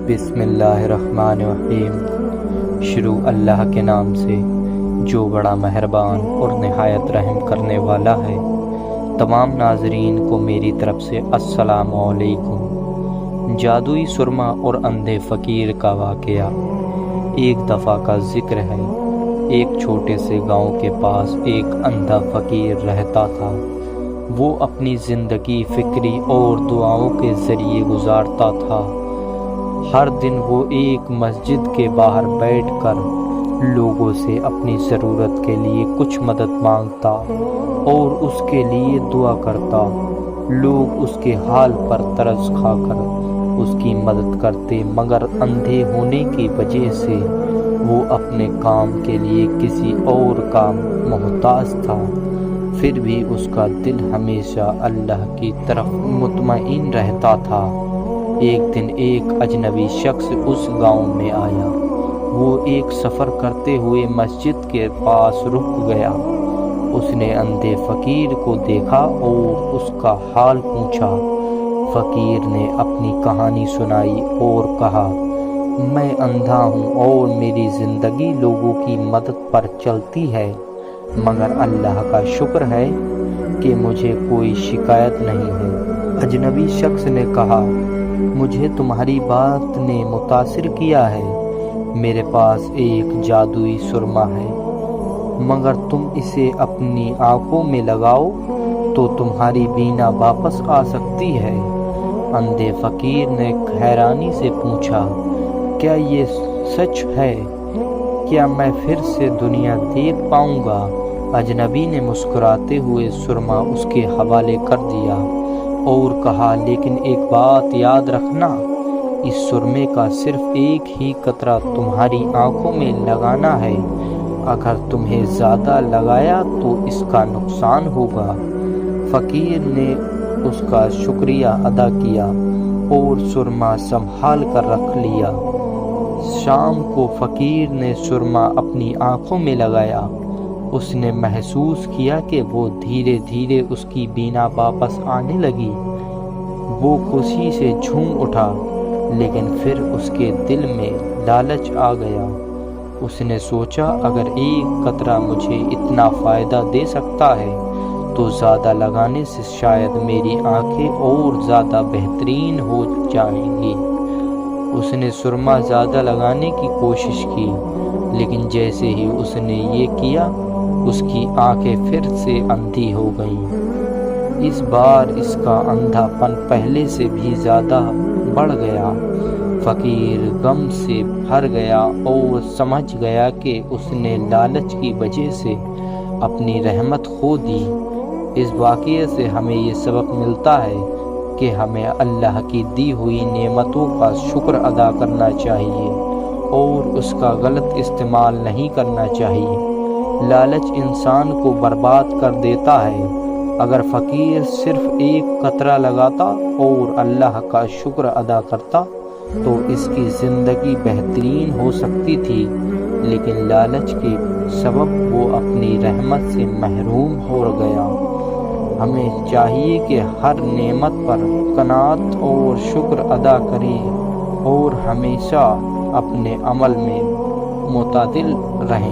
بسم اللہ الرحمن الرحیم۔ شروع اللہ کے نام سے جو بڑا مہربان اور نہایت رحم کرنے والا ہے۔ تمام ناظرین کو میری طرف سے السلام علیکم۔ جادوئی سرما اور اندھے فقیر کا واقعہ۔ ایک دفعہ کا ذکر ہے، ایک چھوٹے سے گاؤں کے پاس ایک اندھا فقیر رہتا تھا۔ وہ اپنی زندگی فکری اور دعاؤں کے ذریعے گزارتا تھا۔ ہر دن وہ ایک مسجد کے باہر بیٹھ کر لوگوں سے اپنی ضرورت کے لیے کچھ مدد مانگتا اور اس کے لیے دعا کرتا۔ لوگ اس کے حال پر ترس کھا کر اس کی مدد کرتے، مگر اندھے ہونے کی وجہ سے وہ اپنے کام کے لیے کسی اور کا محتاج تھا۔ پھر بھی اس کا دل ہمیشہ اللہ کی طرف مطمئن رہتا تھا۔ ایک دن ایک اجنبی شخص اس گاؤں میں آیا۔ وہ ایک سفر کرتے ہوئے مسجد کے پاس رک گیا۔ اس نے اندھے فقیر کو دیکھا اور اس کا حال پوچھا۔ فقیر نے اپنی کہانی سنائی اور کہا، میں اندھا ہوں اور میری زندگی لوگوں کی مدد پر چلتی ہے، مگر اللہ کا شکر ہے کہ مجھے کوئی شکایت نہیں ہے۔ اجنبی شخص نے کہا، مجھے تمہاری بات نے متاثر کیا ہے۔ میرے پاس ایک جادوئی سرما ہے، مگر تم اسے اپنی آنکھوں میں لگاؤ تو تمہاری بینا واپس آ سکتی ہے۔ اندھے فقیر نے حیرانی سے پوچھا، کیا یہ سچ ہے؟ کیا میں پھر سے دنیا دیکھ پاؤں گا؟ اجنبی نے مسکراتے ہوئے سرما اس کے حوالے کر دیا اور کہا، لیکن ایک بات یاد رکھنا، اس سرمے کا صرف ایک ہی قطرہ تمہاری آنکھوں میں لگانا ہے۔ اگر تمہیں زیادہ لگایا تو اس کا نقصان ہوگا۔ فقیر نے اس کا شکریہ ادا کیا اور سرما سنبھال کر رکھ لیا۔ شام کو فقیر نے سرما اپنی آنکھوں میں لگایا۔ اس نے محسوس کیا کہ وہ دھیرے دھیرے اس کی بینا واپس آنے لگی۔ وہ خوشی سے جھوم اٹھا، لیکن پھر اس کے دل میں لالچ آ گیا۔ اس نے سوچا، اگر ایک قطرہ مجھے اتنا فائدہ دے سکتا ہے تو زیادہ لگانے سے شاید میری آنکھیں اور زیادہ بہترین ہو جائیں گی۔ اس نے سرما زیادہ لگانے کی کوشش کی، لیکن جیسے ہی اس نے یہ کیا، اس کی آنکھیں پھر سے اندھی ہو گئیں۔ اس بار اس کا اندھا پن پہلے سے بھی زیادہ بڑھ گیا۔ فقیر غم سے بھر گیا اور سمجھ گیا کہ اس نے لالچ کی وجہ سے اپنی رحمت کھو دی۔ اس واقعے سے ہمیں یہ سبق ملتا ہے کہ ہمیں اللہ کی دی ہوئی نعمتوں کا شکر ادا کرنا چاہیے اور اس کا غلط استعمال نہیں کرنا چاہیے۔ لالچ انسان کو برباد کر دیتا ہے۔ اگر فقیر صرف ایک قطرہ لگاتا اور اللہ کا شکر ادا کرتا تو اس کی زندگی بہترین ہو سکتی تھی، لیکن لالچ کے سبب وہ اپنی رحمت سے محروم ہو گیا۔ ہمیں چاہیے کہ ہر نعمت پر قناعت اور شکر ادا کریں اور ہمیشہ اپنے عمل میں معتدل رہیں۔